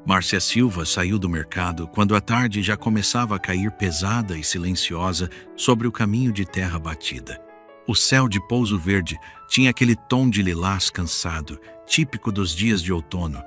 Márcia Silva saiu do mercado quando a tarde já começava a cair pesada e silenciosa sobre o caminho de terra batida. O céu de Pouso Verde tinha aquele tom de lilás cansado, típico dos dias de outono,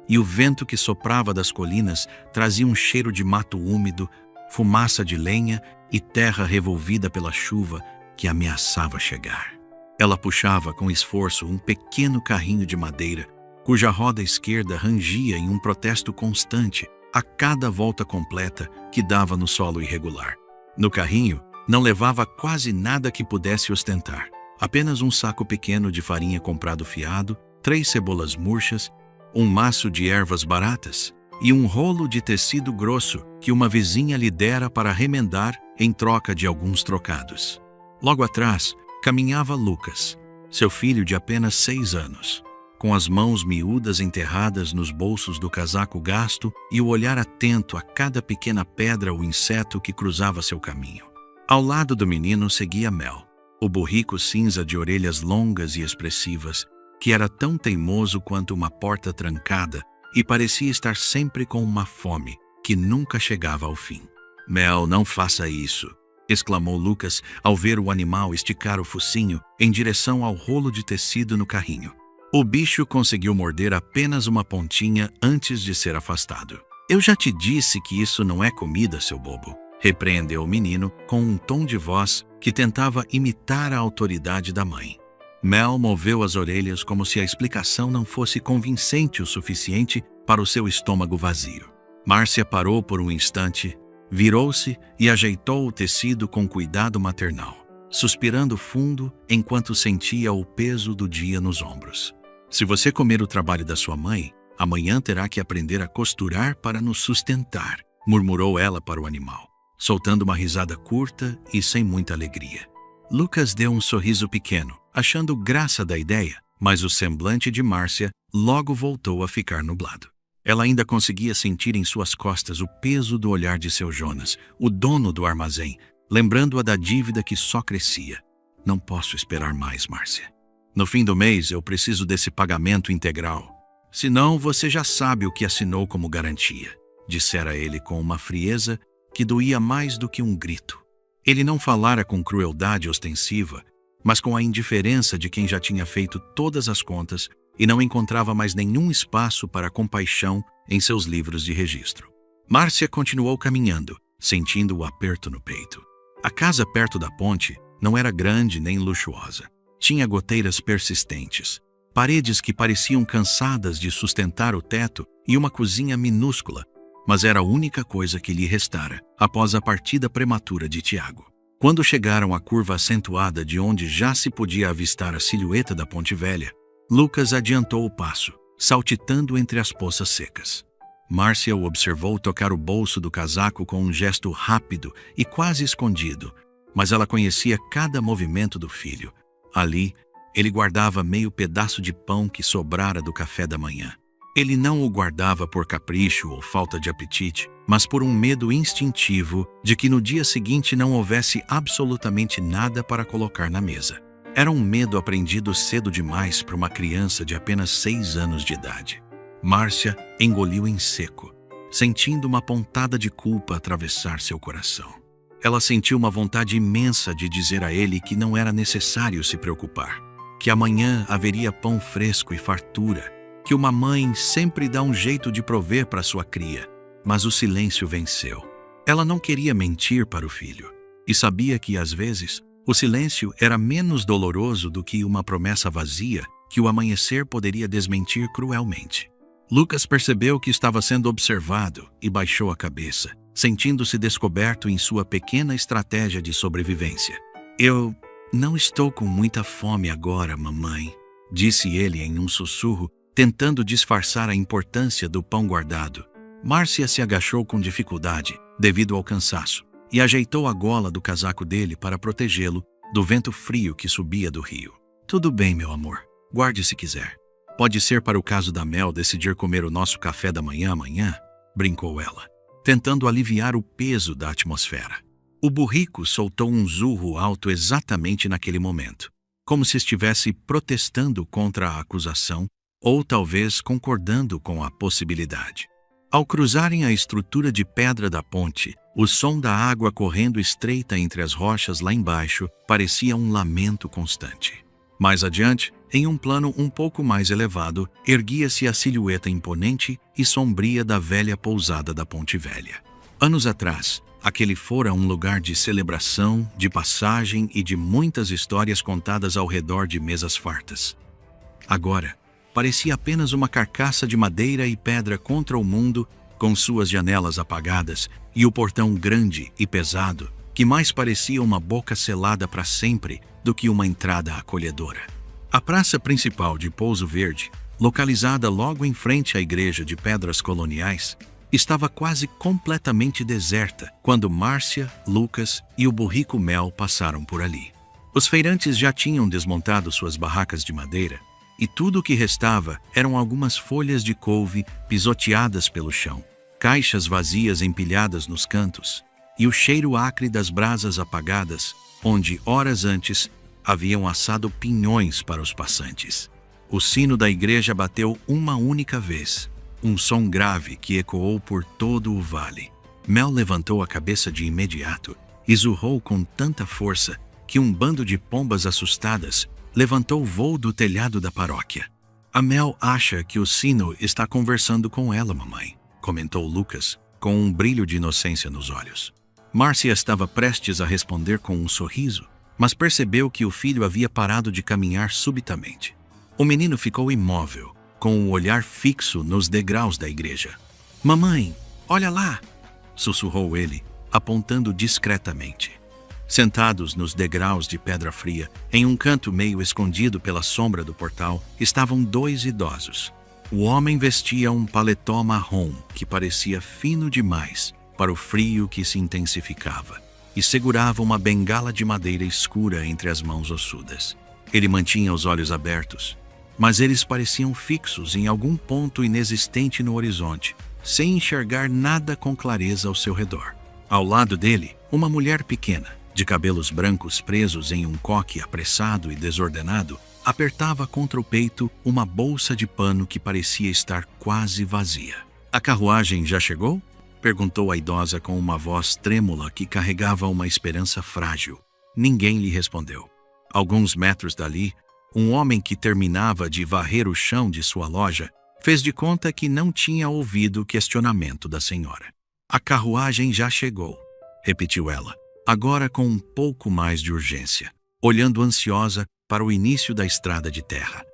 e o vento que soprava das colinas trazia um cheiro de mato úmido, fumaça de lenha e terra revolvida pela chuva que ameaçava chegar. Ela puxava com esforço um pequeno carrinho de madeira, cuja roda esquerda rangia em um protesto constante a cada volta completa que dava no solo irregular. No carrinho, não levava quase nada que pudesse ostentar. Apenas um saco pequeno de farinha comprado fiado, 3 cebolas murchas, um maço de ervas baratas e um rolo de tecido grosso que uma vizinha lhe dera para remendar em troca de alguns trocados. Logo atrás, caminhava Lucas, seu filho de apenas 6 anos. Com as mãos miúdas enterradas nos bolsos do casaco gasto e o olhar atento a cada pequena pedra ou inseto que cruzava seu caminho. Ao lado do menino seguia Mel, o burrico cinza de orelhas longas e expressivas, que era tão teimoso quanto uma porta trancada e parecia estar sempre com uma fome que nunca chegava ao fim. "Mel, não faça isso!" exclamou Lucas ao ver o animal esticar o focinho em direção ao rolo de tecido no carrinho. O bicho conseguiu morder apenas uma pontinha antes de ser afastado. "Eu já te disse que isso não é comida, seu bobo", repreendeu o menino com um tom de voz que tentava imitar a autoridade da mãe. Mel moveu as orelhas como se a explicação não fosse convincente o suficiente para o seu estômago vazio. Márcia parou por um instante, virou-se e ajeitou o tecido com cuidado maternal, suspirando fundo enquanto sentia o peso do dia nos ombros. "Se você comer o trabalho da sua mãe, amanhã terá que aprender a costurar para nos sustentar", murmurou ela para o animal, soltando uma risada curta e sem muita alegria. Lucas deu um sorriso pequeno, achando graça da ideia, mas o semblante de Márcia logo voltou a ficar nublado. Ela ainda conseguia sentir em suas costas o peso do olhar de seu Jonas, o dono do armazém, lembrando-a da dívida que só crescia. "Não posso esperar mais, Márcia. No fim do mês eu preciso desse pagamento integral. Senão você já sabe o que assinou como garantia", dissera ele com uma frieza que doía mais do que um grito. Ele não falara com crueldade ostensiva, mas com a indiferença de quem já tinha feito todas as contas e não encontrava mais nenhum espaço para compaixão em seus livros de registro. Márcia continuou caminhando, sentindo o aperto no peito. A casa perto da ponte não era grande nem luxuosa. Tinha goteiras persistentes, paredes que pareciam cansadas de sustentar o teto e uma cozinha minúscula, mas era a única coisa que lhe restara após a partida prematura de Tiago. Quando chegaram à curva acentuada de onde já se podia avistar a silhueta da Ponte Velha, Lucas adiantou o passo, saltitando entre as poças secas. Márcia o observou tocar o bolso do casaco com um gesto rápido e quase escondido, mas ela conhecia cada movimento do filho. Ali, ele guardava meio pedaço de pão que sobrara do café da manhã. Ele não o guardava por capricho ou falta de apetite, mas por um medo instintivo de que no dia seguinte não houvesse absolutamente nada para colocar na mesa. Era um medo aprendido cedo demais para uma criança de apenas 6 anos de idade. Márcia engoliu em seco, sentindo uma pontada de culpa atravessar seu coração. Ela sentiu uma vontade imensa de dizer a ele que não era necessário se preocupar, que amanhã haveria pão fresco e fartura, que uma mãe sempre dá um jeito de prover para sua cria, mas o silêncio venceu. Ela não queria mentir para o filho, e sabia que, às vezes, o silêncio era menos doloroso do que uma promessa vazia que o amanhecer poderia desmentir cruelmente. Lucas percebeu que estava sendo observado e baixou a cabeça, sentindo-se descoberto em sua pequena estratégia de sobrevivência. "Eu não estou com muita fome agora, mamãe", disse ele em um sussurro, tentando disfarçar a importância do pão guardado. Márcia se agachou com dificuldade, devido ao cansaço, e ajeitou a gola do casaco dele para protegê-lo do vento frio que subia do rio. "Tudo bem, meu amor. Guarde se quiser. Pode ser para o caso da Mel decidir comer o nosso café da manhã amanhã", brincou ela, tentando aliviar o peso da atmosfera. O burrico soltou um zurro alto exatamente naquele momento, como se estivesse protestando contra a acusação ou talvez concordando com a possibilidade. Ao cruzarem a estrutura de pedra da ponte, o som da água correndo estreita entre as rochas lá embaixo parecia um lamento constante. Mais adiante, em um plano um pouco mais elevado, erguia-se a silhueta imponente e sombria da velha pousada da Ponte Velha. Anos atrás, aquele fora um lugar de celebração, de passagem e de muitas histórias contadas ao redor de mesas fartas. Agora, parecia apenas uma carcaça de madeira e pedra contra o mundo, com suas janelas apagadas e o portão grande e pesado, que mais parecia uma boca selada para sempre do que uma entrada acolhedora. A praça principal de Pouso Verde, localizada logo em frente à igreja de pedras coloniais, estava quase completamente deserta quando Márcia, Lucas e o burrico Mel passaram por ali. Os feirantes já tinham desmontado suas barracas de madeira, e tudo o que restava eram algumas folhas de couve pisoteadas pelo chão, caixas vazias empilhadas nos cantos, e o cheiro acre das brasas apagadas, onde, horas antes, haviam assado pinhões para os passantes. O sino da igreja bateu uma única vez, um som grave que ecoou por todo o vale. Mel levantou a cabeça de imediato e zurrou com tanta força que um bando de pombas assustadas levantou voo do telhado da paróquia. A Mel acha que o sino está conversando com ela, mamãe, comentou Lucas, com um brilho de inocência nos olhos. Márcia estava prestes a responder com um sorriso, mas percebeu que o filho havia parado de caminhar subitamente. O menino ficou imóvel, com o olhar fixo nos degraus da igreja. Mamãe, olha lá! Sussurrou ele, apontando discretamente. Sentados nos degraus de pedra fria, em um canto meio escondido pela sombra do portal, estavam dois idosos. O homem vestia um paletó marrom que parecia fino demais para o frio que se intensificava e segurava uma bengala de madeira escura entre as mãos ossudas. Ele mantinha os olhos abertos, mas eles pareciam fixos em algum ponto inexistente no horizonte, sem enxergar nada com clareza ao seu redor. Ao lado dele, uma mulher pequena, de cabelos brancos presos em um coque apressado e desordenado, apertava contra o peito uma bolsa de pano que parecia estar quase vazia. A carruagem já chegou? Perguntou a idosa com uma voz trêmula que carregava uma esperança frágil. Ninguém lhe respondeu. Alguns metros dali, um homem que terminava de varrer o chão de sua loja fez de conta que não tinha ouvido o questionamento da senhora. A carruagem já chegou, repetiu ela, agora com um pouco mais de urgência, olhando ansiosa para o início da estrada de terra.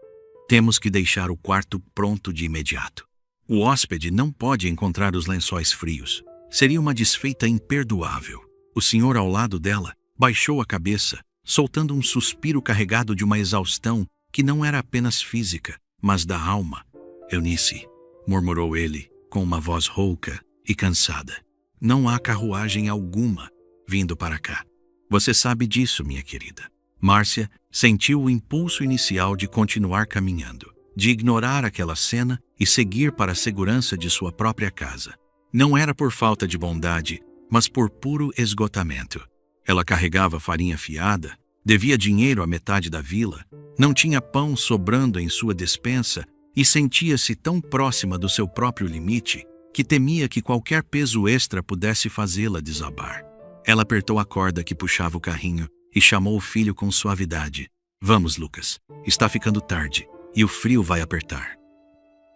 Temos que deixar o quarto pronto de imediato. O hóspede não pode encontrar os lençóis frios. Seria uma desfeita imperdoável. O senhor ao lado dela baixou a cabeça, soltando um suspiro carregado de uma exaustão que não era apenas física, mas da alma. Eunice, murmurou ele, com uma voz rouca e cansada. Não há carruagem alguma vindo para cá. Você sabe disso, minha querida. Márcia sentiu o impulso inicial de continuar caminhando, de ignorar aquela cena e seguir para a segurança de sua própria casa. Não era por falta de bondade, mas por puro esgotamento. Ela carregava farinha fiada, devia dinheiro à metade da vila, não tinha pão sobrando em sua despensa e sentia-se tão próxima do seu próprio limite que temia que qualquer peso extra pudesse fazê-la desabar. Ela apertou a corda que puxava o carrinho e chamou o filho com suavidade. Vamos, Lucas. Está ficando tarde e o frio vai apertar.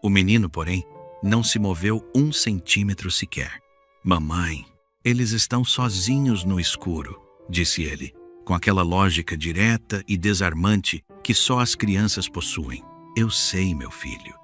O menino, porém, não se moveu 1 centímetro sequer. Mamãe, eles estão sozinhos no escuro, disse ele, com aquela lógica direta e desarmante que só as crianças possuem. Eu sei, meu filho.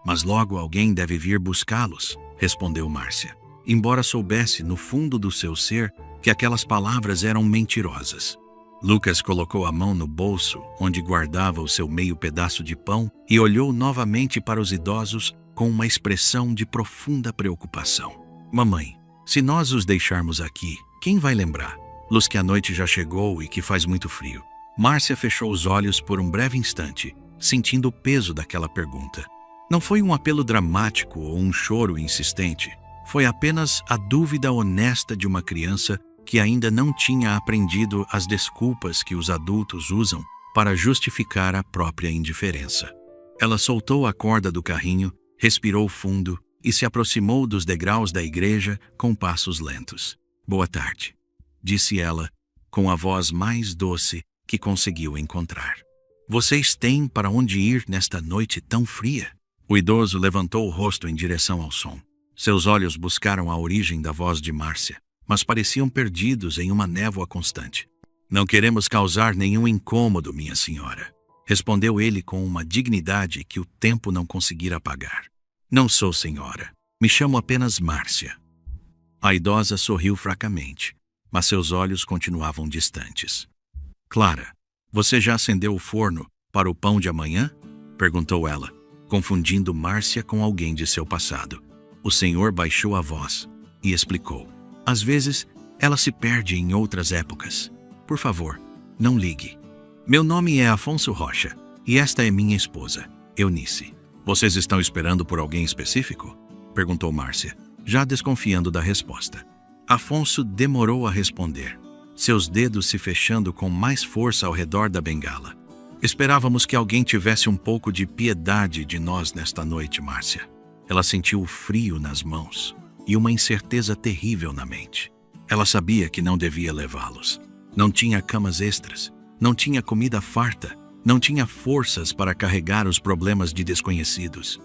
Mas logo alguém deve vir buscá-los, respondeu Márcia, embora soubesse no fundo do seu ser que aquelas palavras eram mentirosas. Lucas colocou a mão no bolso onde guardava o seu meio pedaço de pão e olhou novamente para os idosos com uma expressão de profunda preocupação. Mamãe, se nós os deixarmos aqui, quem vai lembrar? Luz que a noite já chegou e que faz muito frio. Márcia fechou os olhos por um breve instante, sentindo o peso daquela pergunta. Não foi um apelo dramático ou um choro insistente. Foi apenas a dúvida honesta de uma criança que ainda não tinha aprendido as desculpas que os adultos usam para justificar a própria indiferença. Ela soltou a corda do carrinho, respirou fundo e se aproximou dos degraus da igreja com passos lentos. Boa tarde, disse ela, com a voz mais doce que conseguiu encontrar. Vocês têm para onde ir nesta noite tão fria? O idoso levantou o rosto em direção ao som. Seus olhos buscaram a origem da voz de Márcia, mas pareciam perdidos em uma névoa constante. Não queremos causar nenhum incômodo, minha senhora, respondeu ele com uma dignidade que o tempo não conseguira apagar. Não sou senhora, me chamo apenas Márcia. A idosa sorriu fracamente, mas seus olhos continuavam distantes. Clara, você já acendeu o forno para o pão de amanhã? Perguntou ela, confundindo Márcia com alguém de seu passado. O senhor baixou a voz e explicou. Às vezes, ela se perde em outras épocas. Por favor, não ligue. Meu nome é Afonso Rocha e esta é minha esposa, Eunice. Vocês estão esperando por alguém específico? Perguntou Márcia, já desconfiando da resposta. Afonso demorou a responder, seus dedos se fechando com mais força ao redor da bengala. Esperávamos que alguém tivesse um pouco de piedade de nós nesta noite, Márcia. Ela sentiu o frio nas mãos e uma incerteza terrível na mente. Ela sabia que não devia levá-los. Não tinha camas extras, não tinha comida farta, não tinha forças para carregar os problemas de desconhecidos.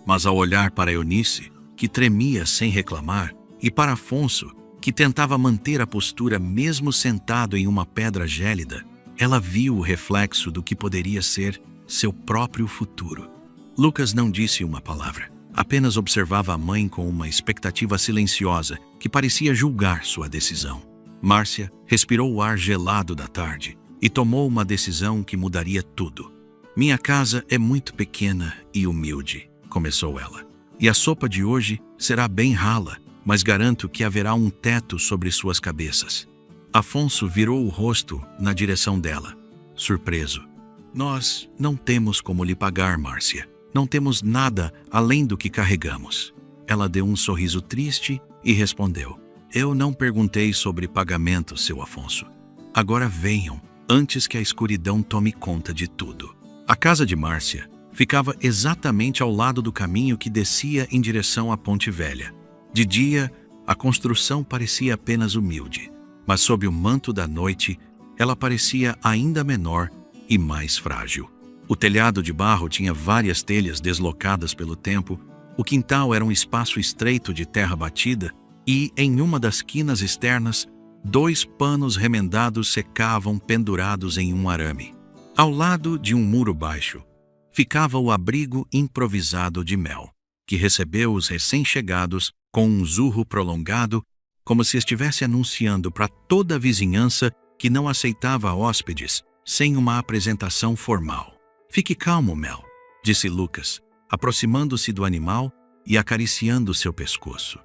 Mas ao olhar para Eunice, que tremia sem reclamar, e para Afonso, que tentava manter a postura mesmo sentado em uma pedra gélida, ela viu o reflexo do que poderia ser seu próprio futuro. Lucas não disse uma palavra, apenas observava a mãe com uma expectativa silenciosa que parecia julgar sua decisão. Márcia respirou o ar gelado da tarde e tomou uma decisão que mudaria tudo. Minha casa é muito pequena e humilde, começou ela. E a sopa de hoje será bem rala, mas garanto que haverá um teto sobre suas cabeças. Afonso virou o rosto na direção dela, surpreso. Nós não temos como lhe pagar, Márcia. Não temos nada além do que carregamos. Ela deu um sorriso triste e respondeu. Eu não perguntei sobre pagamento, seu Afonso. Agora venham, antes que a escuridão tome conta de tudo. A casa de Márcia ficava exatamente ao lado do caminho que descia em direção à Ponte Velha. De dia, a construção parecia apenas humilde, mas sob o manto da noite, ela parecia ainda menor e mais frágil. O telhado de barro tinha várias telhas deslocadas pelo tempo, o quintal era um espaço estreito de terra batida e, em uma das quinas externas, 2 panos remendados secavam pendurados em um arame. Ao lado de um muro baixo, ficava o abrigo improvisado de Mel, que recebeu os recém-chegados com um zurro prolongado, como se estivesse anunciando para toda a vizinhança que não aceitava hóspedes sem uma apresentação formal. Fique calmo, Mel, disse Lucas, aproximando-se do animal e acariciando seu pescoço.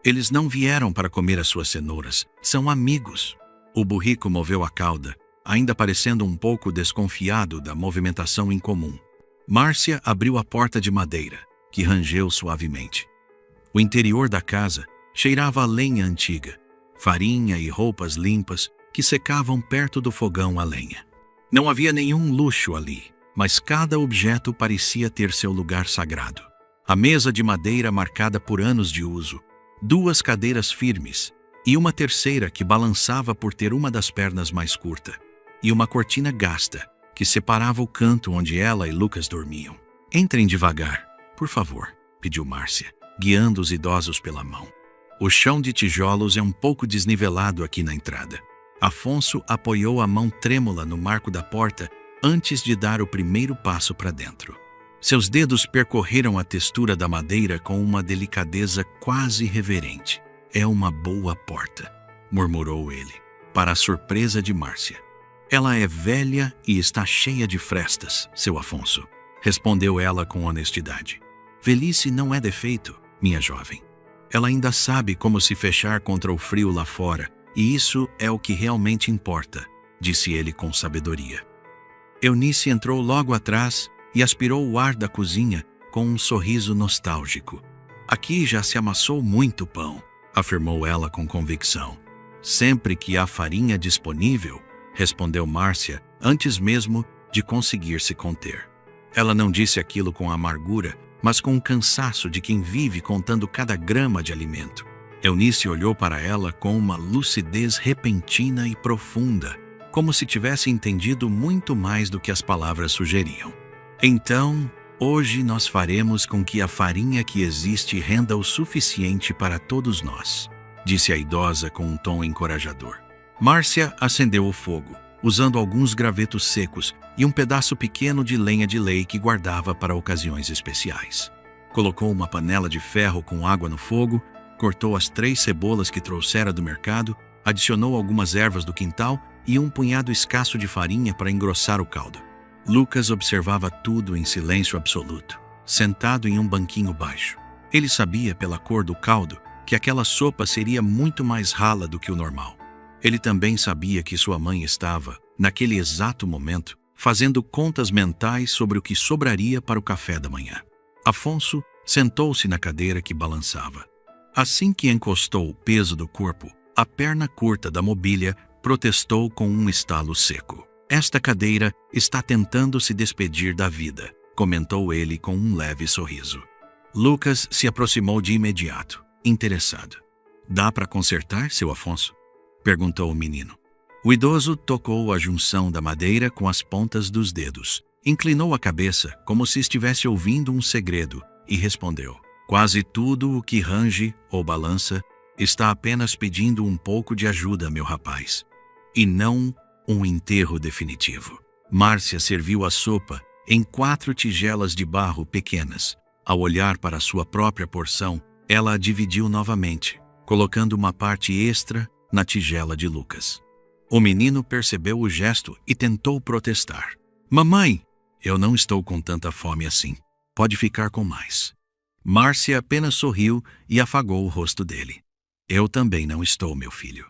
Eles não vieram para comer as suas cenouras, são amigos. O burrico moveu a cauda, ainda parecendo um pouco desconfiado da movimentação incomum. Márcia abriu a porta de madeira, que rangeu suavemente. O interior da casa cheirava a lenha antiga, farinha e roupas limpas que secavam perto do fogão a lenha. Não havia nenhum luxo ali, mas cada objeto parecia ter seu lugar sagrado. A mesa de madeira marcada por anos de uso, 2 cadeiras firmes e uma terceira que balançava por ter uma das pernas mais curta, e uma cortina gasta que separava o canto onde ela e Lucas dormiam. Entrem devagar, por favor, pediu Márcia, guiando os idosos pela mão. O chão de tijolos é um pouco desnivelado aqui na entrada. Afonso apoiou a mão trêmula no marco da porta antes de dar o primeiro passo para dentro. Seus dedos percorreram a textura da madeira com uma delicadeza quase reverente. É uma boa porta, murmurou ele, para a surpresa de Márcia. Ela é velha e está cheia de frestas, seu Afonso, respondeu ela com honestidade. Velhice não é defeito, minha jovem. Ela ainda sabe como se fechar contra o frio lá fora, e isso é o que realmente importa, disse ele com sabedoria. Eunice entrou logo atrás e aspirou o ar da cozinha com um sorriso nostálgico. Aqui já se amassou muito pão, afirmou ela com convicção. Sempre que há farinha disponível, respondeu Márcia antes mesmo de conseguir se conter. Ela não disse aquilo com amargura, mas com o cansaço de quem vive contando cada grama de alimento. Eunice olhou para ela com uma lucidez repentina e profunda, como se tivesse entendido muito mais do que as palavras sugeriam. Então, hoje nós faremos com que a farinha que existe renda o suficiente para todos nós, disse a idosa com um tom encorajador. Márcia acendeu o fogo, usando alguns gravetos secos e um pedaço pequeno de lenha de lei que guardava para ocasiões especiais. Colocou uma panela de ferro com água no fogo, cortou as 3 cebolas que trouxera do mercado, adicionou algumas ervas do quintal e um punhado escasso de farinha para engrossar o caldo. Lucas observava tudo em silêncio absoluto, sentado em um banquinho baixo. Ele sabia pela cor do caldo que aquela sopa seria muito mais rala do que o normal. Ele também sabia que sua mãe estava, naquele exato momento, fazendo contas mentais sobre o que sobraria para o café da manhã. Afonso sentou-se na cadeira que balançava. Assim que encostou o peso do corpo, a perna curta da mobília protestou com um estalo seco. Esta cadeira está tentando se despedir da vida, comentou ele com um leve sorriso. Lucas se aproximou de imediato, interessado. Dá para consertar, seu Afonso? Perguntou o menino. O idoso tocou a junção da madeira com as pontas dos dedos, inclinou a cabeça como se estivesse ouvindo um segredo e respondeu: quase tudo o que range ou balança está apenas pedindo um pouco de ajuda, meu rapaz, e não um enterro definitivo. Márcia serviu a sopa em 4 tigelas de barro pequenas. Ao olhar para sua própria porção, ela a dividiu novamente, colocando uma parte extra na tigela de Lucas. O menino percebeu o gesto e tentou protestar. Mamãe, eu não estou com tanta fome assim. Pode ficar com mais. Márcia apenas sorriu e afagou o rosto dele. Eu também não estou, meu filho.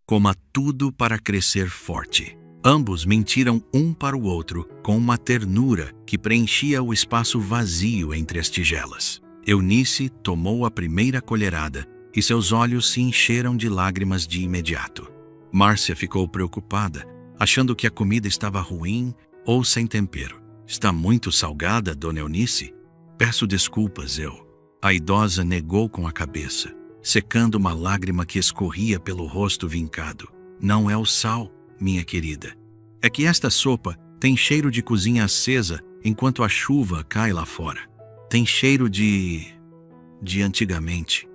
Coma tudo para crescer forte. Ambos mentiram um para o outro com uma ternura que preenchia o espaço vazio entre as tigelas. Eunice tomou a primeira colherada e seus olhos se encheram de lágrimas de imediato. Márcia ficou preocupada, achando que a comida estava ruim ou sem tempero. Está muito salgada, dona Eunice? Peço desculpas, eu. A idosa negou com a cabeça, secando uma lágrima que escorria pelo rosto vincado. Não é o sal, minha querida. É que esta sopa tem cheiro de cozinha acesa enquanto a chuva cai lá fora. Tem cheiro de antigamente.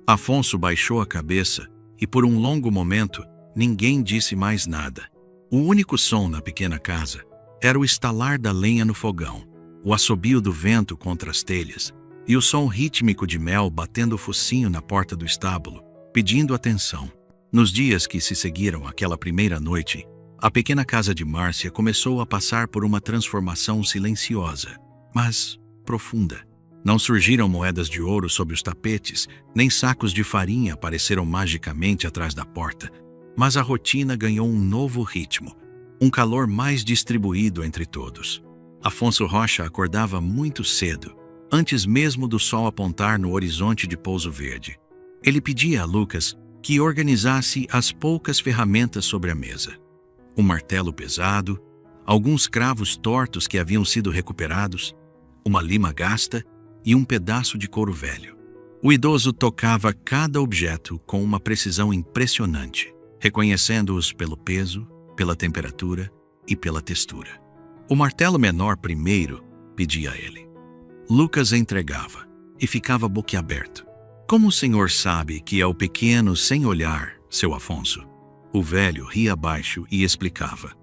Afonso baixou a cabeça e por um longo momento ninguém disse mais nada. O único som na pequena casa era o estalar da lenha no fogão, o assobio do vento contra as telhas e o som rítmico de Mel batendo o focinho na porta do estábulo, pedindo atenção. Nos dias que se seguiram àquela primeira noite, a pequena casa de Márcia começou a passar por uma transformação silenciosa, mas profunda. Não surgiram moedas de ouro sob os tapetes, nem sacos de farinha apareceram magicamente atrás da porta, mas a rotina ganhou um novo ritmo, um calor mais distribuído entre todos. Afonso Rocha acordava muito cedo, antes mesmo do sol apontar no horizonte de Pouso Verde. Ele pedia a Lucas que organizasse as poucas ferramentas sobre a mesa. Um martelo pesado, alguns cravos tortos que haviam sido recuperados, uma lima gasta e um pedaço de couro velho. O idoso tocava cada objeto com uma precisão impressionante, reconhecendo-os pelo peso, pela temperatura e pela textura. O martelo menor primeiro, pedia ele. Lucas entregava e ficava boquiaberto. Como o senhor sabe que é o pequeno sem olhar, seu Afonso? O velho ria baixo e explicava.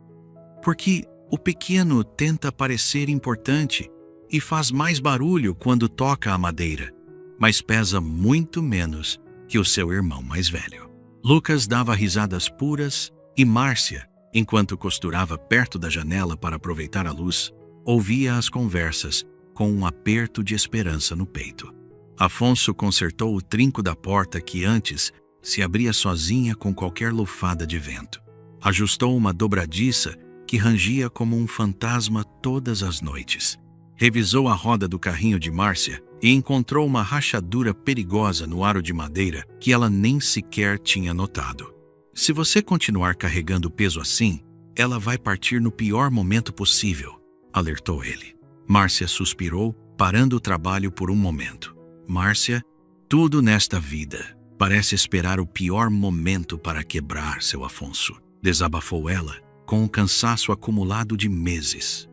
Porque o pequeno tenta parecer importante e faz mais barulho quando toca a madeira, mas pesa muito menos que o seu irmão mais velho. Lucas dava risadas puras e Márcia, enquanto costurava perto da janela para aproveitar a luz, ouvia as conversas com um aperto de esperança no peito. Afonso consertou o trinco da porta que antes se abria sozinha com qualquer lufada de vento. Ajustou uma dobradiça que rangia como um fantasma todas as noites. Revisou a roda do carrinho de Márcia e encontrou uma rachadura perigosa no aro de madeira que ela nem sequer tinha notado. Se você continuar carregando o peso assim, ela vai partir no pior momento possível, alertou ele. Márcia suspirou, parando o trabalho por um momento. Márcia, tudo nesta vida parece esperar o pior momento para quebrar, seu Afonso, desabafou ela, com o cansaço acumulado de meses.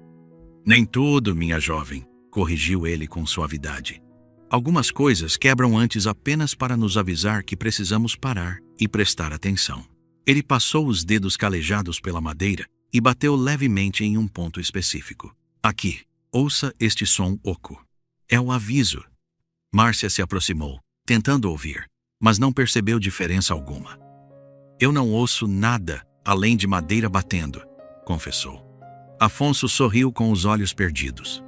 Nem tudo, minha jovem, corrigiu ele com suavidade. Algumas coisas quebram antes apenas para nos avisar que precisamos parar e prestar atenção. Ele passou os dedos calejados pela madeira e bateu levemente em um ponto específico. Aqui, ouça este som oco. É o aviso. Márcia se aproximou, tentando ouvir, mas não percebeu diferença alguma. Eu não ouço nada além de madeira batendo, confessou. Afonso sorriu com os olhos perdidos.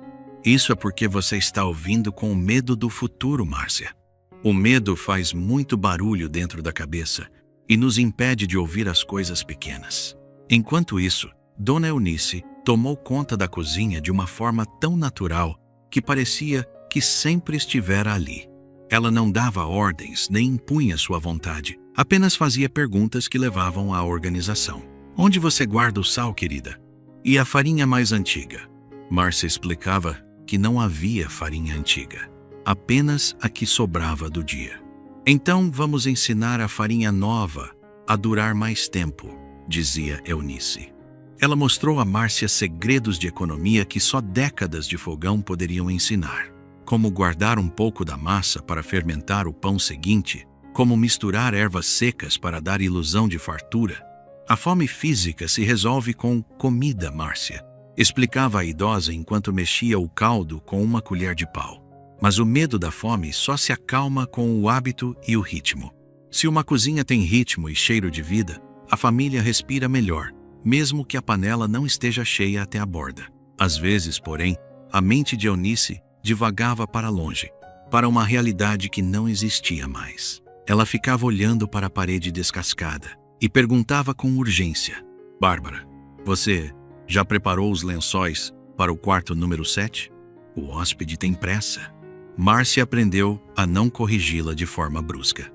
Isso é porque você está ouvindo com medo do futuro, Márcia. O medo faz muito barulho dentro da cabeça e nos impede de ouvir as coisas pequenas. Enquanto isso, Dona Eunice tomou conta da cozinha de uma forma tão natural que parecia que sempre estivera ali. Ela não dava ordens nem impunha sua vontade, apenas fazia perguntas que levavam à organização. Onde você guarda o sal, querida? E a farinha mais antiga? Márcia explicava que não havia farinha antiga, apenas a que sobrava do dia. Então vamos ensinar a farinha nova a durar mais tempo, dizia Eunice. Ela mostrou a Márcia segredos de economia que só décadas de fogão poderiam ensinar. Como guardar um pouco da massa para fermentar o pão seguinte, como misturar ervas secas para dar ilusão de fartura. A fome física se resolve com comida, Márcia, explicava a idosa enquanto mexia o caldo com uma colher de pau. Mas o medo da fome só se acalma com o hábito e o ritmo. Se uma cozinha tem ritmo e cheiro de vida, a família respira melhor, mesmo que a panela não esteja cheia até a borda. Às vezes, porém, a mente de Eunice divagava para longe, para uma realidade que não existia mais. Ela ficava olhando para a parede descascada e perguntava com urgência: Bárbara, você já preparou os lençóis para o quarto número 7? O hóspede tem pressa. Márcia aprendeu a não corrigi-la de forma brusca.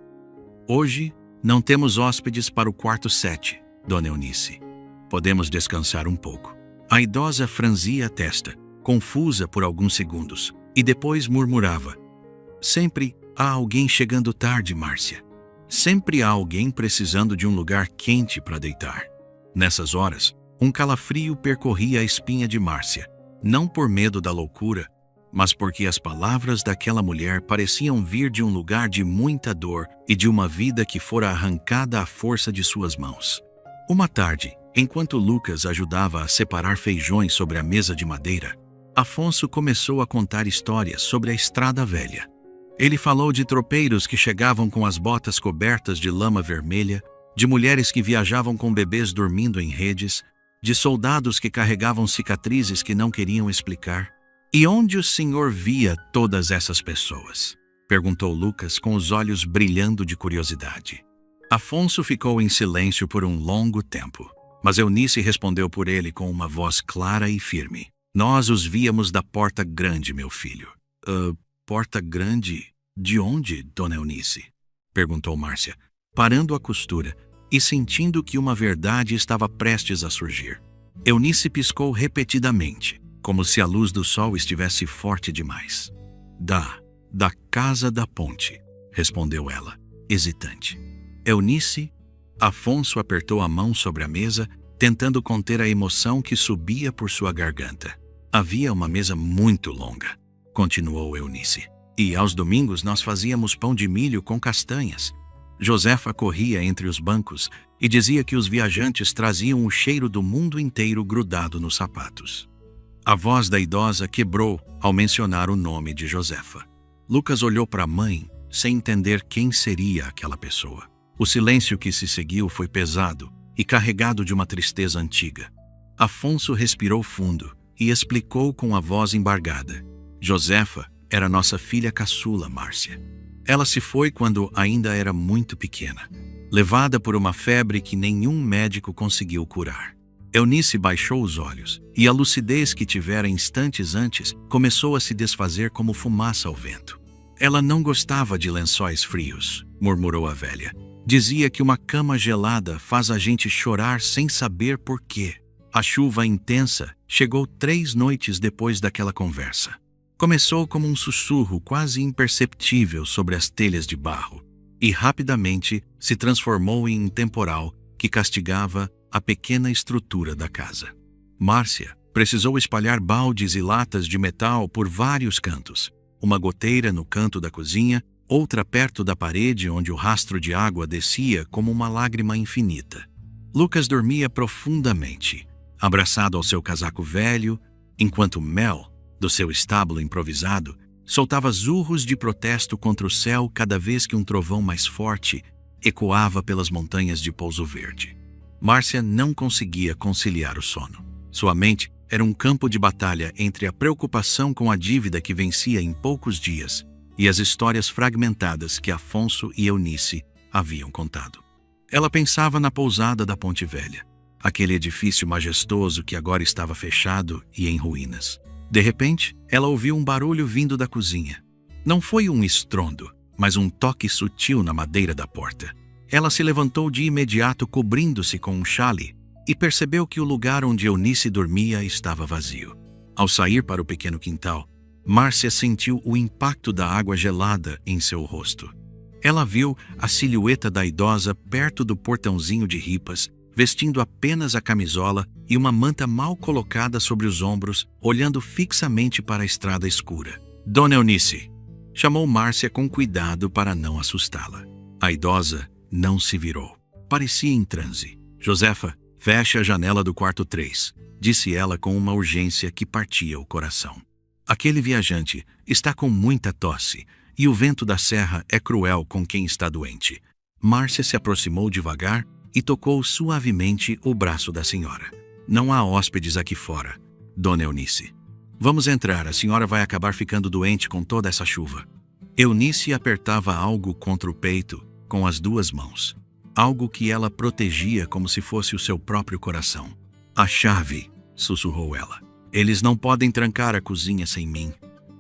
Hoje, não temos hóspedes para o quarto 7, Dona Eunice. Podemos descansar um pouco. A idosa franzia a testa, confusa por alguns segundos, e depois murmurava: Sempre há alguém chegando tarde, Márcia. Sempre há alguém precisando de um lugar quente para deitar. Nessas horas, um calafrio percorria a espinha de Márcia, não por medo da loucura, mas porque as palavras daquela mulher pareciam vir de um lugar de muita dor e de uma vida que fora arrancada à força de suas mãos. Uma tarde, enquanto Lucas ajudava a separar feijões sobre a mesa de madeira, Afonso começou a contar histórias sobre a estrada velha. Ele falou de tropeiros que chegavam com as botas cobertas de lama vermelha, de mulheres que viajavam com bebês dormindo em redes, de soldados que carregavam cicatrizes que não queriam explicar. E onde o senhor via todas essas pessoas? Perguntou Lucas com os olhos brilhando de curiosidade. Afonso ficou em silêncio por um longo tempo, mas Eunice respondeu por ele com uma voz clara e firme. Nós os víamos da Porta Grande, meu filho. Porta Grande? De onde, Dona Eunice? Perguntou Márcia, parando a costura e sentindo que uma verdade estava prestes a surgir. Eunice piscou repetidamente, como se a luz do sol estivesse forte demais. Da Casa da Ponte, respondeu ela, hesitante. Eunice, Afonso apertou a mão sobre a mesa, tentando conter a emoção que subia por sua garganta. Havia uma mesa muito longa, continuou Eunice, e aos domingos nós fazíamos pão de milho com castanhas. Josefa corria entre os bancos e dizia que os viajantes traziam o cheiro do mundo inteiro grudado nos sapatos. A voz da idosa quebrou ao mencionar o nome de Josefa. Lucas olhou para a mãe sem entender quem seria aquela pessoa. O silêncio que se seguiu foi pesado e carregado de uma tristeza antiga. Afonso respirou fundo e explicou com a voz embargada. Josefa era nossa filha caçula, Márcia. Ela se foi quando ainda era muito pequena, levada por uma febre que nenhum médico conseguiu curar. Eunice baixou os olhos e a lucidez que tivera instantes antes começou a se desfazer como fumaça ao vento. Ela não gostava de lençóis frios, murmurou a velha. Dizia que uma cama gelada faz a gente chorar sem saber por quê. A chuva intensa chegou 3 noites depois daquela conversa. Começou como um sussurro quase imperceptível sobre as telhas de barro e rapidamente se transformou em um temporal que castigava a pequena estrutura da casa. Márcia precisou espalhar baldes e latas de metal por vários cantos. Uma goteira no canto da cozinha, outra perto da parede onde o rastro de água descia como uma lágrima infinita. Lucas dormia profundamente, abraçado ao seu casaco velho, enquanto Mel, do seu estábulo improvisado, soltava zurros de protesto contra o céu cada vez que um trovão mais forte ecoava pelas montanhas de Pouso Verde. Márcia não conseguia conciliar o sono. Sua mente era um campo de batalha entre a preocupação com a dívida que vencia em poucos dias e as histórias fragmentadas que Afonso e Eunice haviam contado. Ela pensava na pousada da Ponte Velha, aquele edifício majestoso que agora estava fechado e em ruínas. De repente, ela ouviu um barulho vindo da cozinha. Não foi um estrondo, mas um toque sutil na madeira da porta. Ela se levantou de imediato, cobrindo-se com um xale, e percebeu que o lugar onde Eunice dormia estava vazio. Ao sair para o pequeno quintal, Márcia sentiu o impacto da água gelada em seu rosto. Ela viu a silhueta da idosa perto do portãozinho de ripas, vestindo apenas a camisola e uma manta mal colocada sobre os ombros, olhando fixamente para a estrada escura. Dona Eunice, chamou Márcia com cuidado para não assustá-la. A idosa não se virou. Parecia em transe. Josefa, feche a janela do quarto 3, disse ela com uma urgência que partia o coração. Aquele viajante está com muita tosse e o vento da serra é cruel com quem está doente. Márcia se aproximou devagar e tocou suavemente o braço da senhora. Não há hóspedes aqui fora, Dona Eunice. Vamos entrar, a senhora vai acabar ficando doente com toda essa chuva. Eunice apertava algo contra o peito com as duas mãos. Algo que ela protegia como se fosse o seu próprio coração. A chave, sussurrou ela. Eles não podem trancar a cozinha sem mim.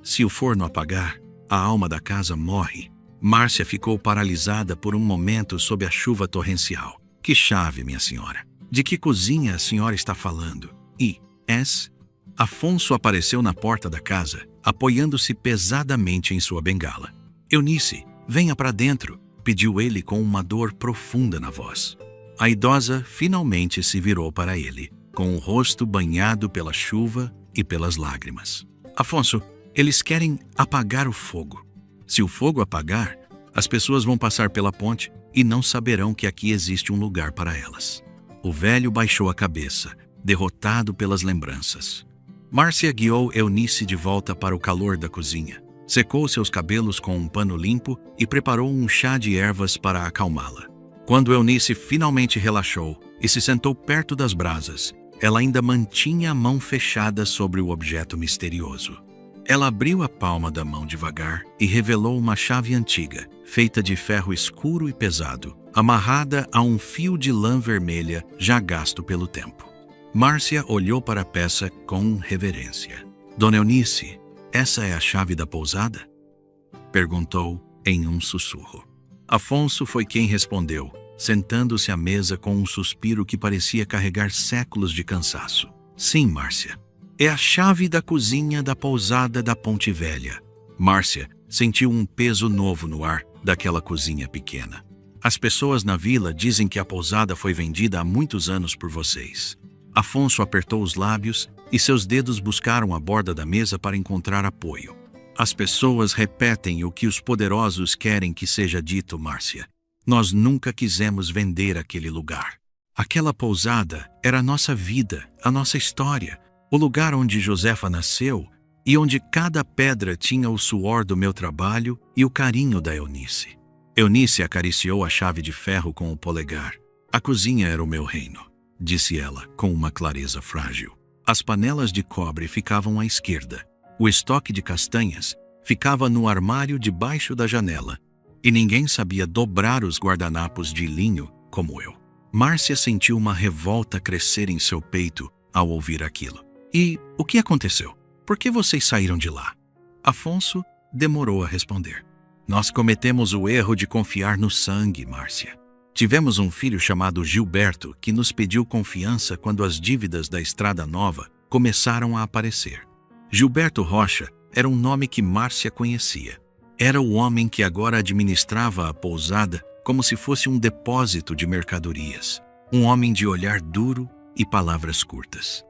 Se o forno apagar, a alma da casa morre. Márcia ficou paralisada por um momento sob a chuva torrencial. Que chave, minha senhora? De que cozinha a senhora está falando? Afonso apareceu na porta da casa, apoiando-se pesadamente em sua bengala. Eunice, venha para dentro, pediu ele com uma dor profunda na voz. A idosa finalmente se virou para ele, com o rosto banhado pela chuva e pelas lágrimas. Afonso, eles querem apagar o fogo. Se o fogo apagar, as pessoas vão passar pela ponte e não saberão que aqui existe um lugar para elas. O velho baixou a cabeça, derrotado pelas lembranças. Márcia guiou Eunice de volta para o calor da cozinha. Secou seus cabelos com um pano limpo e preparou um chá de ervas para acalmá-la. Quando Eunice finalmente relaxou e se sentou perto das brasas, ela ainda mantinha a mão fechada sobre o objeto misterioso. Ela abriu a palma da mão devagar e revelou uma chave antiga, feita de ferro escuro e pesado, amarrada a um fio de lã vermelha já gasto pelo tempo. Márcia olhou para a peça com reverência. Dona Eunice, essa é a chave da pousada? Perguntou em um sussurro. Afonso foi quem respondeu, sentando-se à mesa com um suspiro que parecia carregar séculos de cansaço. Sim, Márcia. É a chave da cozinha da pousada da Ponte Velha. Márcia sentiu um peso novo no ar daquela cozinha pequena. As pessoas na vila dizem que a pousada foi vendida há muitos anos por vocês. Afonso apertou os lábios e seus dedos buscaram a borda da mesa para encontrar apoio. As pessoas repetem o que os poderosos querem que seja dito, Márcia. Nós nunca quisemos vender aquele lugar. Aquela pousada era a nossa vida, a nossa história. O lugar onde Josefa nasceu e onde cada pedra tinha o suor do meu trabalho e o carinho da Eunice. Eunice acariciou a chave de ferro com o polegar. A cozinha era o meu reino, disse ela com uma clareza frágil. As panelas de cobre ficavam à esquerda. O estoque de castanhas ficava no armário debaixo da janela. E ninguém sabia dobrar os guardanapos de linho como eu. Márcia sentiu uma revolta crescer em seu peito ao ouvir aquilo. E o que aconteceu? Por que vocês saíram de lá? Afonso demorou a responder. Nós cometemos o erro de confiar no sangue, Márcia. Tivemos um filho chamado Gilberto que nos pediu confiança quando as dívidas da Estrada Nova começaram a aparecer. Gilberto Rocha era um nome que Márcia conhecia. Era o homem que agora administrava a pousada como se fosse um depósito de mercadorias. Um homem de olhar duro e palavras curtas.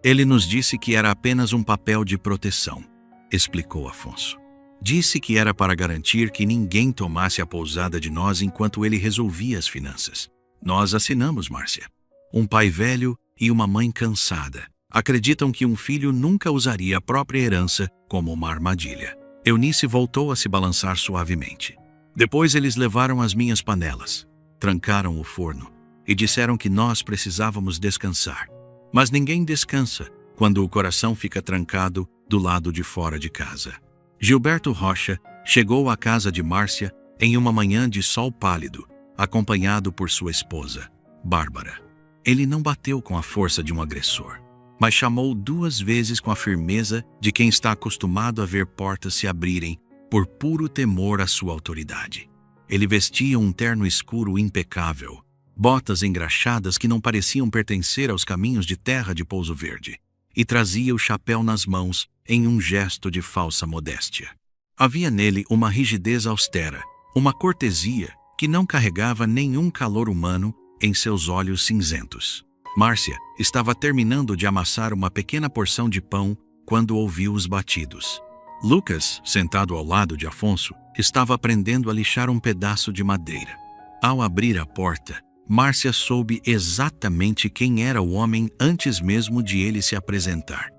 Ele nos disse que era apenas um papel de proteção, explicou Afonso. Disse que era para garantir que ninguém tomasse a pousada de nós enquanto ele resolvia as finanças. Nós assinamos, Márcia. Um pai velho e uma mãe cansada acreditam que um filho nunca usaria a própria herança como uma armadilha. Eunice voltou a se balançar suavemente. Depois eles levaram as minhas panelas, trancaram o forno e disseram que nós precisávamos descansar. Mas ninguém descansa quando o coração fica trancado do lado de fora de casa. Gilberto Rocha chegou à casa de Márcia em uma manhã de sol pálido, acompanhado por sua esposa, Bárbara. Ele não bateu com a força de um agressor, mas chamou 2 vezes com a firmeza de quem está acostumado a ver portas se abrirem por puro temor à sua autoridade. Ele vestia um terno escuro impecável, botas engraxadas que não pareciam pertencer aos caminhos de terra de Pouso Verde, e trazia o chapéu nas mãos em um gesto de falsa modéstia. Havia nele uma rigidez austera, uma cortesia que não carregava nenhum calor humano em seus olhos cinzentos. Márcia estava terminando de amassar uma pequena porção de pão quando ouviu os batidos. Lucas, sentado ao lado de Afonso, estava aprendendo a lixar um pedaço de madeira. Ao abrir a porta, Márcia soube exatamente quem era o homem antes mesmo de ele se apresentar.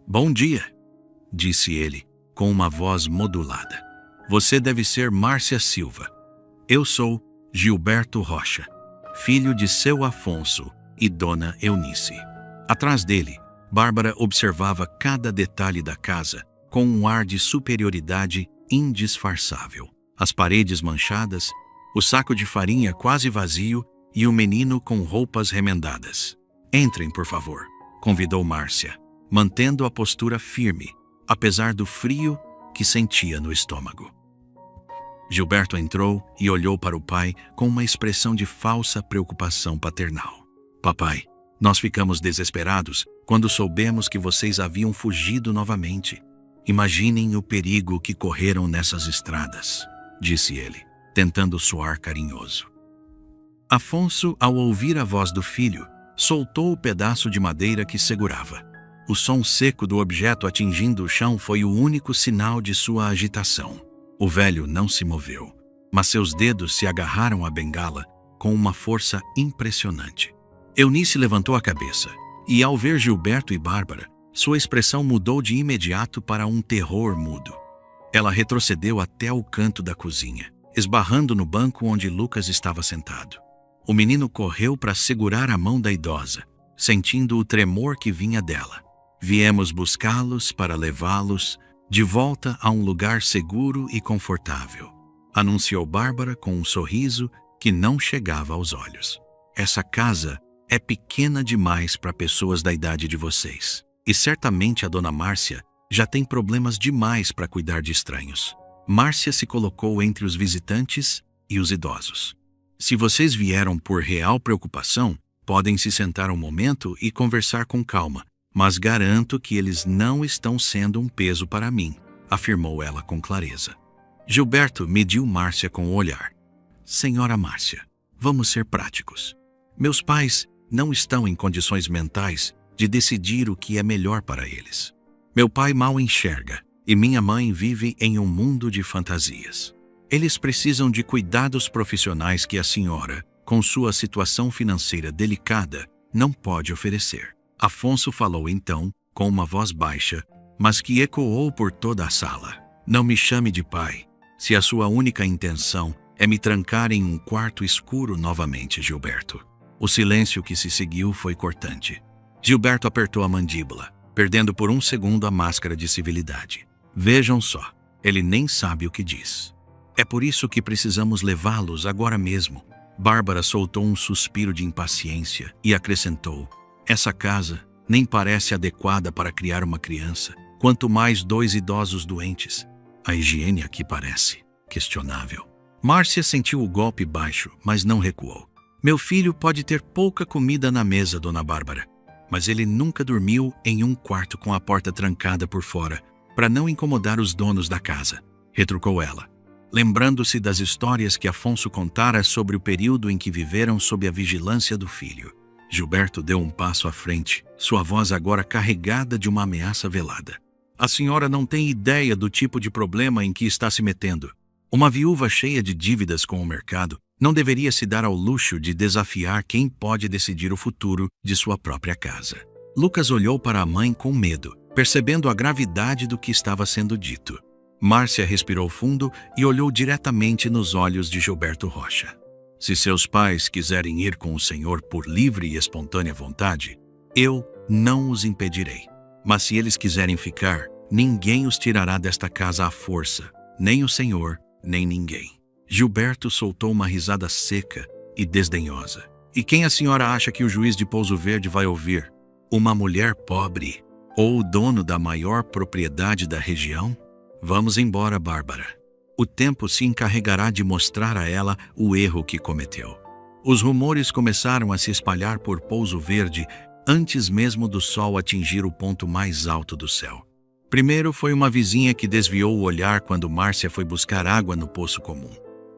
"Bom dia", disse ele, com uma voz modulada. "Você deve ser Márcia Silva. Eu sou Gilberto Rocha, filho de seu Afonso e dona Eunice." Atrás dele, Bárbara observava cada detalhe da casa com um ar de superioridade indisfarçável. As paredes manchadas, o saco de farinha quase vazio e o menino com roupas remendadas. "Entrem, por favor", convidou Márcia, mantendo a postura firme, apesar do frio que sentia no estômago. Gilberto entrou e olhou para o pai com uma expressão de falsa preocupação paternal. "Papai, nós ficamos desesperados quando soubemos que vocês haviam fugido novamente. Imaginem o perigo que correram nessas estradas", disse ele, tentando soar carinhoso. Afonso, ao ouvir a voz do filho, soltou o pedaço de madeira que segurava. O som seco do objeto atingindo o chão foi o único sinal de sua agitação. O velho não se moveu, mas seus dedos se agarraram à bengala com uma força impressionante. Eunice levantou a cabeça e, ao ver Gilberto e Bárbara, sua expressão mudou de imediato para um terror mudo. Ela retrocedeu até o canto da cozinha, esbarrando no banco onde Lucas estava sentado. O menino correu para segurar a mão da idosa, sentindo o tremor que vinha dela. "Viemos buscá-los para levá-los de volta a um lugar seguro e confortável", anunciou Bárbara com um sorriso que não chegava aos olhos. "Essa casa é pequena demais para pessoas da idade de vocês. E certamente a dona Márcia já tem problemas demais para cuidar de estranhos." Márcia se colocou entre os visitantes e os idosos. "Se vocês vieram por real preocupação, podem se sentar um momento e conversar com calma, mas garanto que eles não estão sendo um peso para mim", afirmou ela com clareza. Gilberto mediu Márcia com o olhar. "Senhora Márcia, vamos ser práticos. Meus pais não estão em condições mentais de decidir o que é melhor para eles. Meu pai mal enxerga e minha mãe vive em um mundo de fantasias. Eles precisam de cuidados profissionais que a senhora, com sua situação financeira delicada, não pode oferecer." Afonso falou então, com uma voz baixa, mas que ecoou por toda a sala. "Não me chame de pai, se a sua única intenção é me trancar em um quarto escuro novamente, Gilberto." O silêncio que se seguiu foi cortante. Gilberto apertou a mandíbula, perdendo por um segundo a máscara de civilidade. "Vejam só, ele nem sabe o que diz. É por isso que precisamos levá-los agora mesmo." Bárbara soltou um suspiro de impaciência e acrescentou: "Essa casa nem parece adequada para criar uma criança, quanto mais 2 idosos doentes. A higiene aqui parece questionável." Márcia sentiu o golpe baixo, mas não recuou. "Meu filho pode ter pouca comida na mesa, dona Bárbara, mas ele nunca dormiu em um quarto com a porta trancada por fora, para não incomodar os donos da casa, retrucou ela, lembrando-se das histórias que Afonso contara sobre o período em que viveram sob a vigilância do filho. Gilberto deu um passo à frente, sua voz agora carregada de uma ameaça velada. A senhora não tem ideia do tipo de problema em que está se metendo. Uma viúva cheia de dívidas com o mercado não deveria se dar ao luxo de desafiar quem pode decidir o futuro de sua própria casa. Lucas olhou para a mãe com medo, percebendo a gravidade do que estava sendo dito. Márcia respirou fundo e olhou diretamente nos olhos de Gilberto Rocha. Se seus pais quiserem ir com o senhor por livre e espontânea vontade, eu não os impedirei. Mas se eles quiserem ficar, ninguém os tirará desta casa à força, nem o senhor, nem ninguém. Gilberto soltou uma risada seca e desdenhosa. E quem a senhora acha que o juiz de Pouso Verde vai ouvir? Uma mulher pobre? Ou o dono da maior propriedade da região? Vamos embora, Bárbara. O tempo se encarregará de mostrar a ela o erro que cometeu. Os rumores começaram a se espalhar por Pouso Verde antes mesmo do sol atingir o ponto mais alto do céu. Primeiro foi uma vizinha que desviou o olhar quando Márcia foi buscar água no poço comum.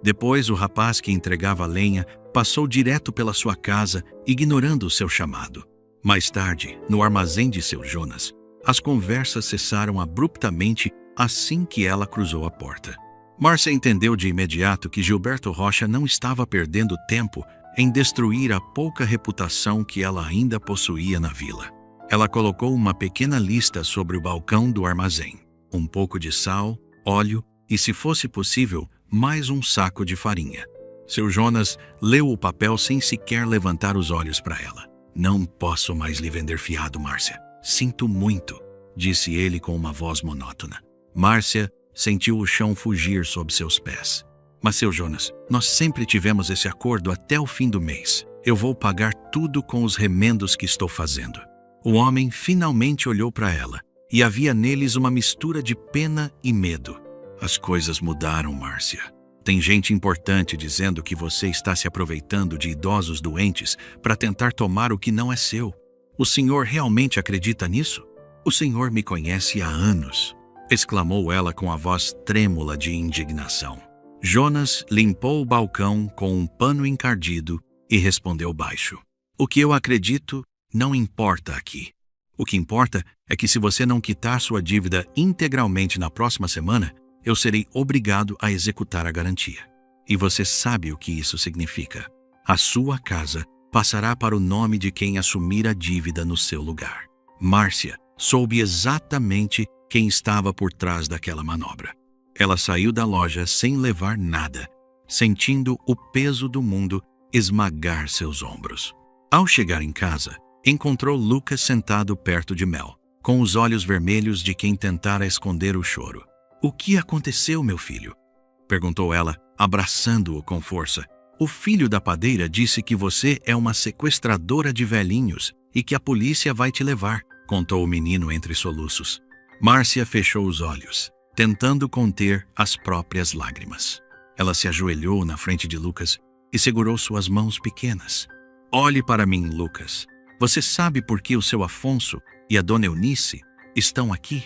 Depois, o rapaz que entregava lenha passou direto pela sua casa, ignorando o seu chamado. Mais tarde, no armazém de seu Jonas, as conversas cessaram abruptamente assim que ela cruzou a porta. Márcia entendeu de imediato que Gilberto Rocha não estava perdendo tempo em destruir a pouca reputação que ela ainda possuía na vila. Ela colocou uma pequena lista sobre o balcão do armazém. Um pouco de sal, óleo e, se fosse possível, mais um saco de farinha. Seu Jonas leu o papel sem sequer levantar os olhos para ela. Não posso mais lhe vender fiado, Márcia. Sinto muito, disse ele com uma voz monótona. Márcia sentiu o chão fugir sob seus pés. Mas, seu Jonas, nós sempre tivemos esse acordo até o fim do mês. Eu vou pagar tudo com os remendos que estou fazendo. O homem finalmente olhou para ela, e havia neles uma mistura de pena e medo. As coisas mudaram, Márcia. Tem gente importante dizendo que você está se aproveitando de idosos doentes para tentar tomar o que não é seu. O senhor realmente acredita nisso? O senhor me conhece há anos, exclamou ela com a voz trêmula de indignação. Jonas limpou o balcão com um pano encardido e respondeu baixo. O que eu acredito não importa aqui. O que importa é que se você não quitar sua dívida integralmente na próxima semana, eu serei obrigado a executar a garantia. E você sabe o que isso significa. A sua casa passará para o nome de quem assumir a dívida no seu lugar. Márcia soube exatamente quem estava por trás daquela manobra. Ela saiu da loja sem levar nada, sentindo o peso do mundo esmagar seus ombros. Ao chegar em casa, encontrou Lucas sentado perto de Mel, com os olhos vermelhos de quem tentara esconder o choro. O que aconteceu, meu filho? Perguntou ela, abraçando-o com força. O filho da padeira disse que você é uma sequestradora de velhinhos e que a polícia vai te levar, contou o menino entre soluços. Márcia fechou os olhos, tentando conter as próprias lágrimas. Ela se ajoelhou na frente de Lucas e segurou suas mãos pequenas. Olhe para mim, Lucas. Você sabe por que o seu Afonso e a dona Eunice estão aqui?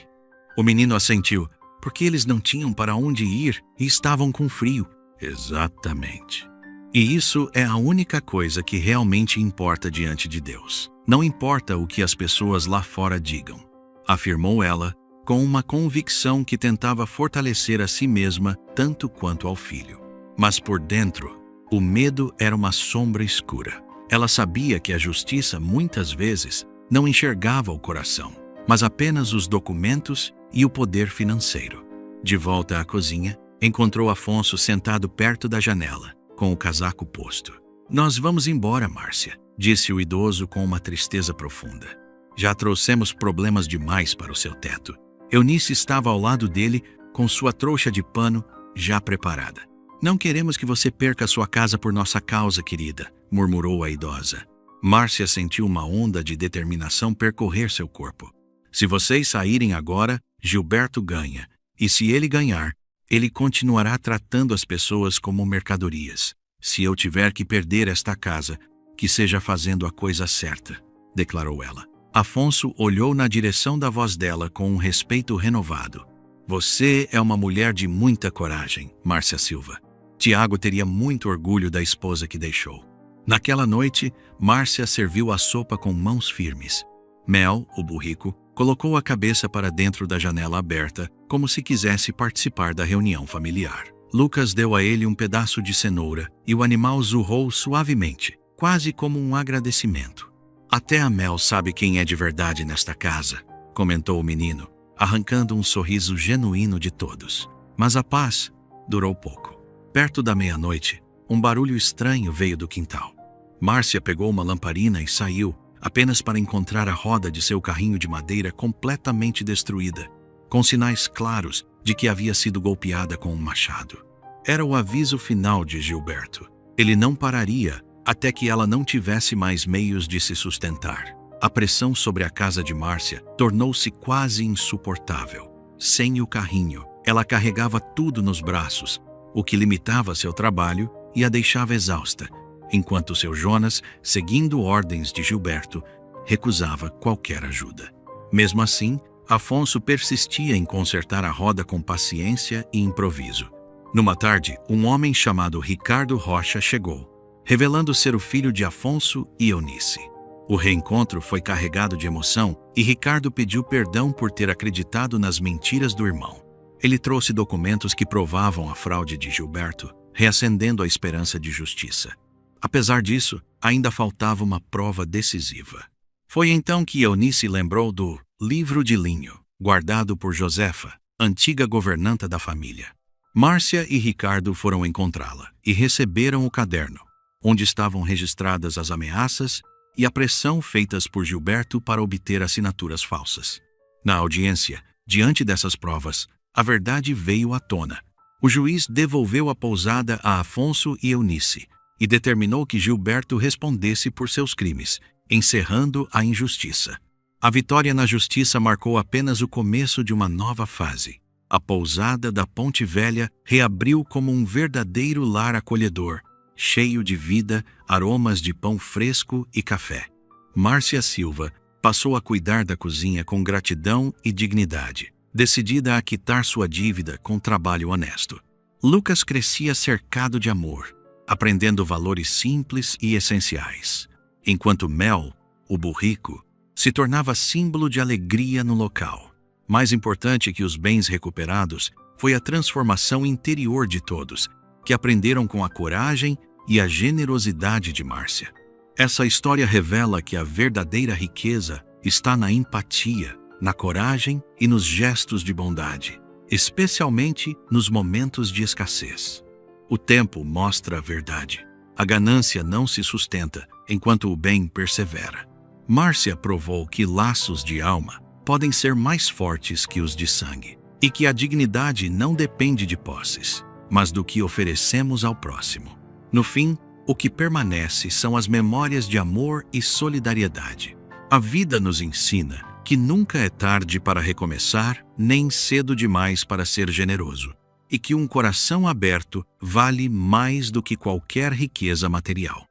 O menino assentiu. Porque eles não tinham para onde ir e estavam com frio. Exatamente. E isso é a única coisa que realmente importa diante de Deus. Não importa o que as pessoas lá fora digam, afirmou ela, com uma convicção que tentava fortalecer a si mesma tanto quanto ao filho. Mas por dentro, o medo era uma sombra escura. Ela sabia que a justiça, muitas vezes, não enxergava o coração, mas apenas os documentos e o poder financeiro. De volta à cozinha, encontrou Afonso sentado perto da janela, com o casaco posto. Nós vamos embora, Márcia, disse o idoso com uma tristeza profunda. Já trouxemos problemas demais para o seu teto. Eunice estava ao lado dele, com sua trouxa de pano já preparada. Não queremos que você perca sua casa por nossa causa, querida, murmurou a idosa. Márcia sentiu uma onda de determinação percorrer seu corpo. Se vocês saírem agora, Gilberto ganha, e se ele ganhar, ele continuará tratando as pessoas como mercadorias. Se eu tiver que perder esta casa, que seja fazendo a coisa certa, declarou ela. Afonso olhou na direção da voz dela com um respeito renovado. Você é uma mulher de muita coragem, Márcia Silva. Tiago teria muito orgulho da esposa que deixou. Naquela noite, Márcia serviu a sopa com mãos firmes. Mel, o burrico, colocou a cabeça para dentro da janela aberta, como se quisesse participar da reunião familiar. Lucas deu a ele um pedaço de cenoura e o animal zurrou suavemente, quase como um agradecimento. Até a Mel sabe quem é de verdade nesta casa, comentou o menino, arrancando um sorriso genuíno de todos. Mas a paz durou pouco. Perto da meia-noite, um barulho estranho veio do quintal. Márcia pegou uma lamparina e saiu, apenas para encontrar a roda de seu carrinho de madeira completamente destruída, com sinais claros de que havia sido golpeada com um machado. Era o aviso final de Gilberto. Ele não pararia até que ela não tivesse mais meios de se sustentar. A pressão sobre a casa de Márcia tornou-se quase insuportável. Sem o carrinho, ela carregava tudo nos braços, o que limitava seu trabalho e a deixava exausta, enquanto seu Jonas, seguindo ordens de Gilberto, recusava qualquer ajuda. Mesmo assim, Afonso persistia em consertar a roda com paciência e improviso. Numa tarde, um homem chamado Ricardo Rocha chegou, revelando ser o filho de Afonso e Eunice. O reencontro foi carregado de emoção e Ricardo pediu perdão por ter acreditado nas mentiras do irmão. Ele trouxe documentos que provavam a fraude de Gilberto, reacendendo a esperança de justiça. Apesar disso, ainda faltava uma prova decisiva. Foi então que Eunice lembrou do livro de linho, guardado por Josefa, antiga governanta da família. Márcia e Ricardo foram encontrá-la e receberam o caderno, onde estavam registradas as ameaças e a pressão feitas por Gilberto para obter assinaturas falsas. Na audiência, diante dessas provas, a verdade veio à tona. O juiz devolveu a pousada a Afonso e Eunice e determinou que Gilberto respondesse por seus crimes, encerrando a injustiça. A vitória na justiça marcou apenas o começo de uma nova fase. A pousada da Ponte Velha reabriu como um verdadeiro lar acolhedor, cheio de vida, aromas de pão fresco e café. Márcia Silva passou a cuidar da cozinha com gratidão e dignidade, decidida a quitar sua dívida com trabalho honesto. Lucas crescia cercado de amor, aprendendo valores simples e essenciais, enquanto Mel, o burrico, se tornava símbolo de alegria no local. Mais importante que os bens recuperados foi a transformação interior de todos, que aprenderam com a coragem e a generosidade de Márcia. Essa história revela que a verdadeira riqueza está na empatia, na coragem e nos gestos de bondade, especialmente nos momentos de escassez. O tempo mostra a verdade. A ganância não se sustenta enquanto o bem persevera. Márcia provou que laços de alma podem ser mais fortes que os de sangue e que a dignidade não depende de posses, mas do que oferecemos ao próximo. No fim, o que permanece são as memórias de amor e solidariedade. A vida nos ensina que nunca é tarde para recomeçar, nem cedo demais para ser generoso, e que um coração aberto vale mais do que qualquer riqueza material.